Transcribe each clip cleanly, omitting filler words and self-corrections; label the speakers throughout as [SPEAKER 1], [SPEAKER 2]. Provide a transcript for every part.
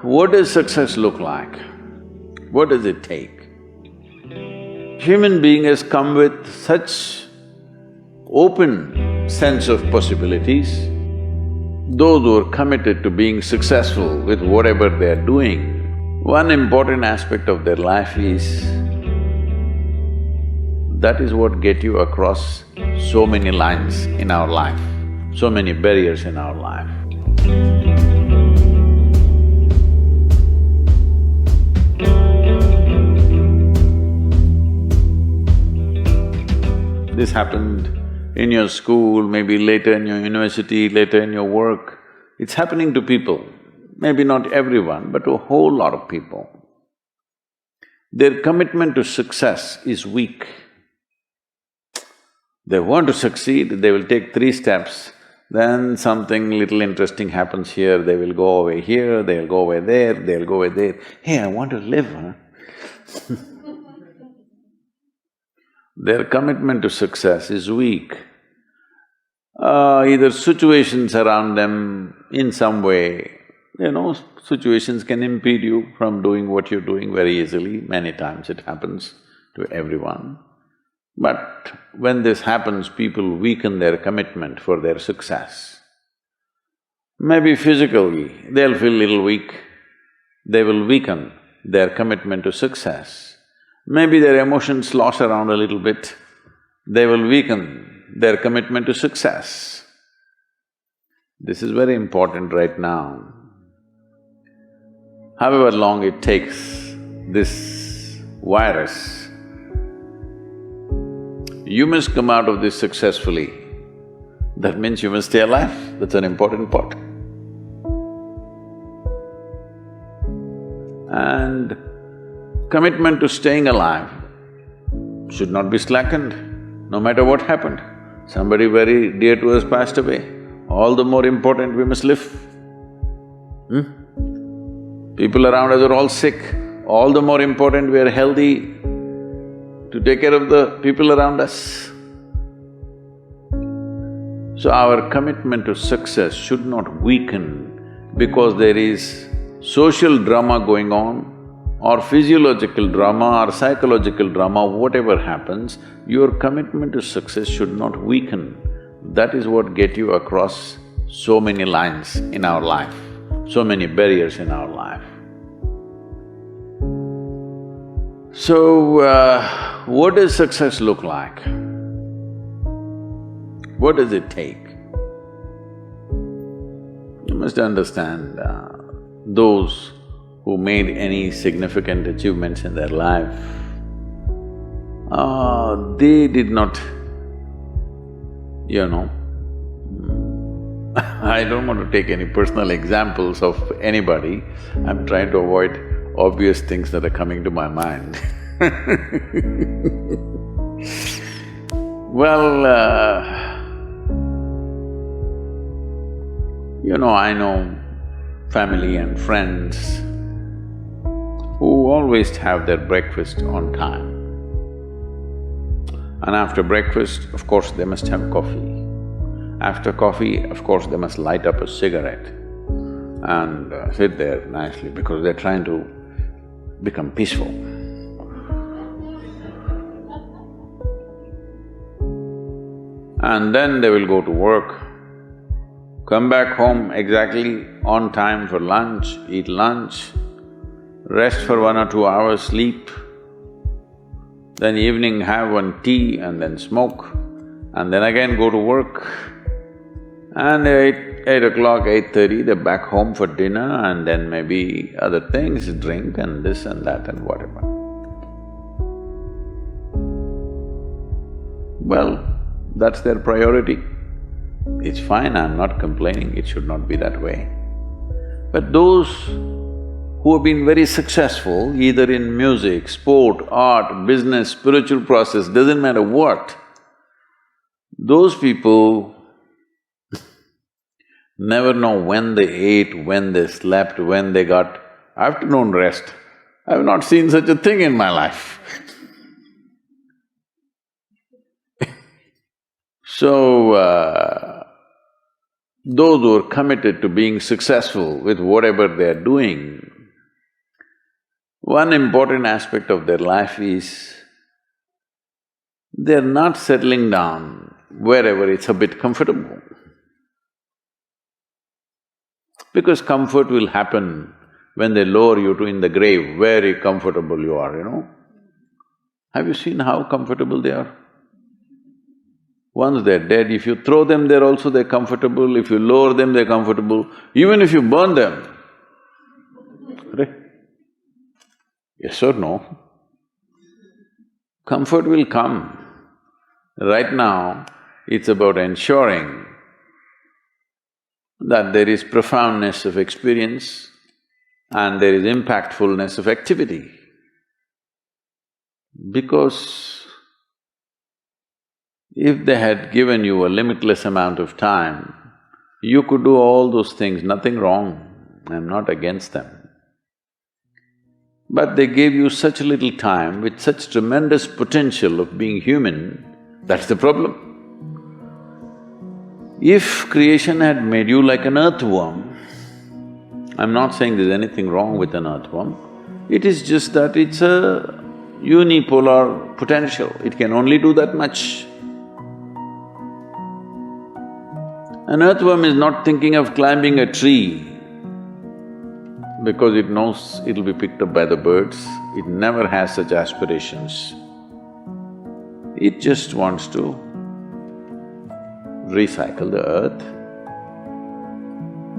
[SPEAKER 1] What does success look like? What does it take? Human being has come with such open sense of possibilities. Those who are committed to being successful with whatever they are doing, one important aspect of their life is that is what get you across so many lines in our life, so many barriers in our life. This happened in your school, maybe later in your university, later in your work. It's happening to people, maybe not everyone, but to a whole lot of people. Their commitment to success is weak. They want to succeed, they will take 3 steps, then something little interesting happens here, they will go away here, they'll go away there, they'll go away there. Hey, I want to live, huh? Their commitment to success is weak. Either situations around them in some way, situations can impede you from doing what you're doing very easily. Many times it happens to everyone. But when this happens, people weaken their commitment for their success. Maybe physically, they'll feel little weak, they will weaken their commitment to success. Maybe their emotions slosh around a little bit, they will weaken their commitment to success. This is very important right now. However long it takes, this virus, you must come out of this successfully. That means you must stay alive, that's an important part. And commitment to staying alive should not be slackened, no matter what happened. Somebody very dear to us passed away, all the more important we must live. People around us are all sick, all the more important we are healthy to take care of the people around us. So our commitment to success should not weaken because there is social drama going on, or physiological drama or psychological drama, whatever happens, your commitment to success should not weaken. That is what get you across so many lines in our life, so many barriers in our life. So, what does success look like? What does it take? You must understand, those who made any significant achievements in their life, they did not, I don't want to take any personal examples of anybody, I'm trying to avoid obvious things that are coming to my mind. Well, I know family and friends who always have their breakfast on time. And after breakfast, of course, they must have coffee. After coffee, of course, they must light up a cigarette and sit there nicely because they're trying to become peaceful. And then they will go to work, come back home exactly on time for lunch, eat lunch, rest for 1 or 2 hours, sleep, then evening have one tea and then smoke, and then again go to work. And 8 o'clock, 8:30, they're back home for dinner and then maybe other things, drink and this and that and whatever. Well, that's their priority. It's fine, I'm not complaining, it should not be that way. But those who have been very successful, either in music, sport, art, business, spiritual process, doesn't matter what, those people never know when they ate, when they slept, when they got afternoon rest. I've not seen such a thing in my life. So, those who are committed to being successful with whatever they are doing, One important aspect of their life is they're not settling down wherever it's a bit comfortable. Because comfort will happen when they lower you to in the grave, very comfortable you are, you know. Have you seen how comfortable they are? Once they're dead, if you throw them there also they're comfortable, if you lower them they're comfortable, even if you burn them. Right? Yes or no? Comfort will come. Right now, it's about ensuring that there is profoundness of experience and there is impactfulness of activity. Because if they had given you a limitless amount of time, you could do all those things, nothing wrong, I'm not against them. But they gave you such little time with such tremendous potential of being human, that's the problem. If creation had made you like an earthworm, I'm not saying there's anything wrong with an earthworm, it is just that it's a unipolar potential, it can only do that much. An earthworm is not thinking of climbing a tree because it knows it'll be picked up by the birds, it never has such aspirations. It just wants to recycle the earth.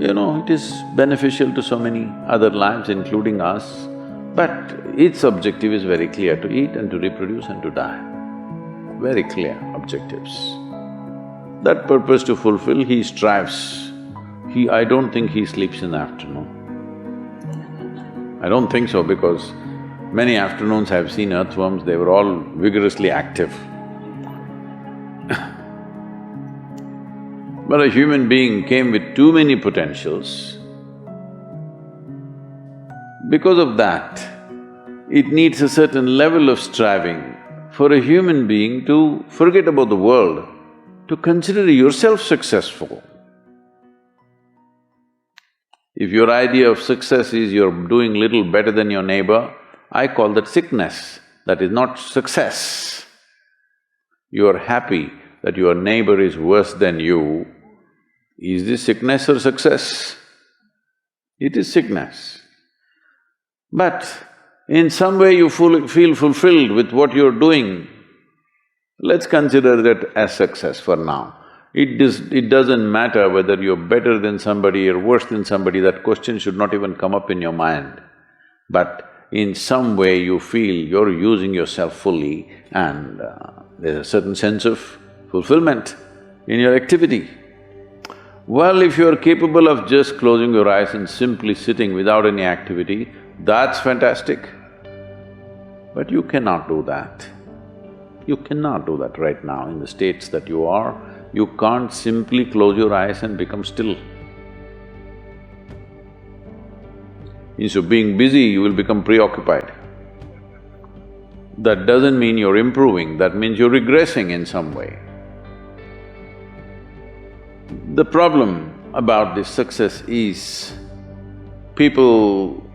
[SPEAKER 1] You know, it is beneficial to so many other lives including us, but its objective is very clear, to eat and to reproduce and to die. Very clear objectives. That purpose to fulfill, he strives. I don't think he sleeps in the afternoon. I don't think so because many afternoons I've seen earthworms, they were all vigorously active. But a human being came with too many potentials. Because of that, it needs a certain level of striving for a human being to forget about the world, to consider yourself successful. If your idea of success is you're doing little better than your neighbor, I call that sickness, that is not success. You're happy that your neighbor is worse than you, is this sickness or success? It is sickness. But in some way you feel fulfilled with what you're doing, let's consider that as success for now. It doesn't matter whether you're better than somebody or worse than somebody, that question should not even come up in your mind. But in some way you feel you're using yourself fully and there's a certain sense of fulfillment in your activity. Well, if you're capable of just closing your eyes and simply sitting without any activity, that's fantastic. But you cannot do that. You cannot do that right now in the states that you are. You can't simply close your eyes and become still. Instead of being busy, you will become preoccupied. That doesn't mean you're improving, that means you're regressing in some way. The problem about this success is people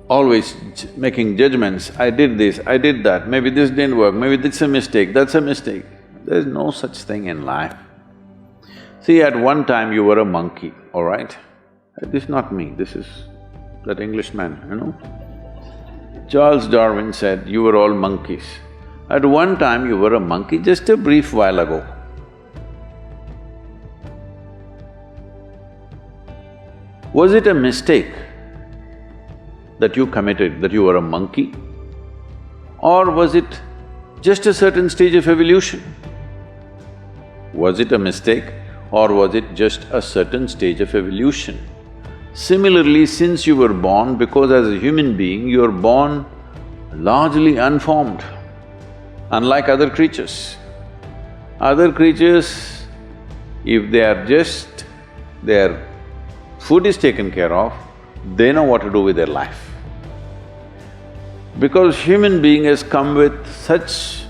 [SPEAKER 1] always making judgments, I did this, I did that, maybe this didn't work, maybe this is a mistake, that's a mistake. There's no such thing in life. See, at one time you were a monkey, all right? This is not me, this is that Englishman, you know? Charles Darwin said, you were all monkeys. At one time you were a monkey, just a brief while ago. Was it a mistake that you committed, that you were a monkey? Or was it just a certain stage of evolution? Was it a mistake or was it just a certain stage of evolution? Similarly, since you were born, because as a human being, you're born largely unformed, unlike other creatures. Other creatures, if they are just… their food is taken care of, they know what to do with their life. Because human being has come with such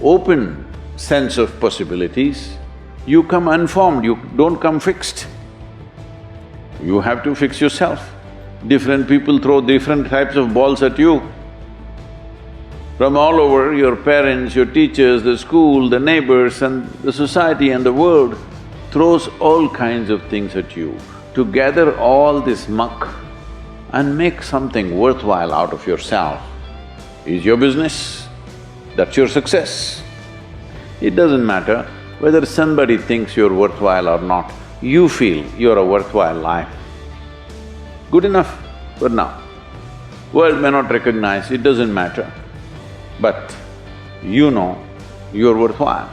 [SPEAKER 1] open sense of possibilities, you come unformed, you don't come fixed. You have to fix yourself. Different people throw different types of balls at you. From all over, your parents, your teachers, the school, the neighbors and the society and the world throws all kinds of things at you. To gather all this muck and make something worthwhile out of yourself is your business. That's your success. It doesn't matter whether somebody thinks you're worthwhile or not, you feel you're a worthwhile life. Good enough for now. World may not recognize, it doesn't matter, but you know you're worthwhile.